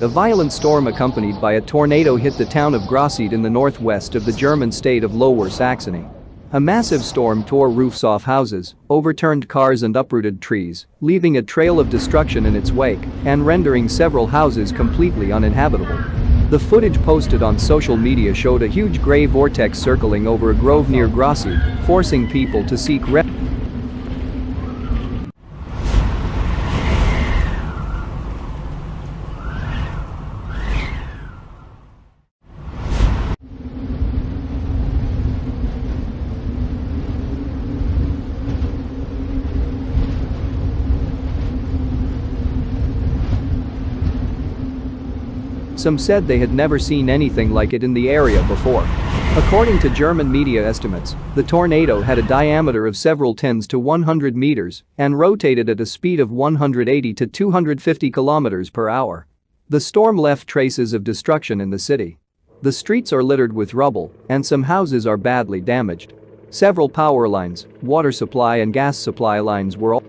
A violent storm accompanied by a tornado hit the town of Grosseid in the northwest of the German state of Lower Saxony. A massive storm tore roofs off houses, overturned cars and uprooted trees, leaving a trail of destruction in its wake and rendering several houses completely uninhabitable. The footage posted on social media showed a huge gray vortex circling over a grove near Grosseid, forcing people to seek refuge. Some said they had never seen anything like it in the area before. According to German media estimates, the tornado had a diameter of several tens to 100 meters and rotated at a speed of 180 to 250 kilometers per hour. The storm left traces of destruction in the city. The streets are littered with rubble and some houses are badly damaged. Several power lines, water supply and gas supply lines were all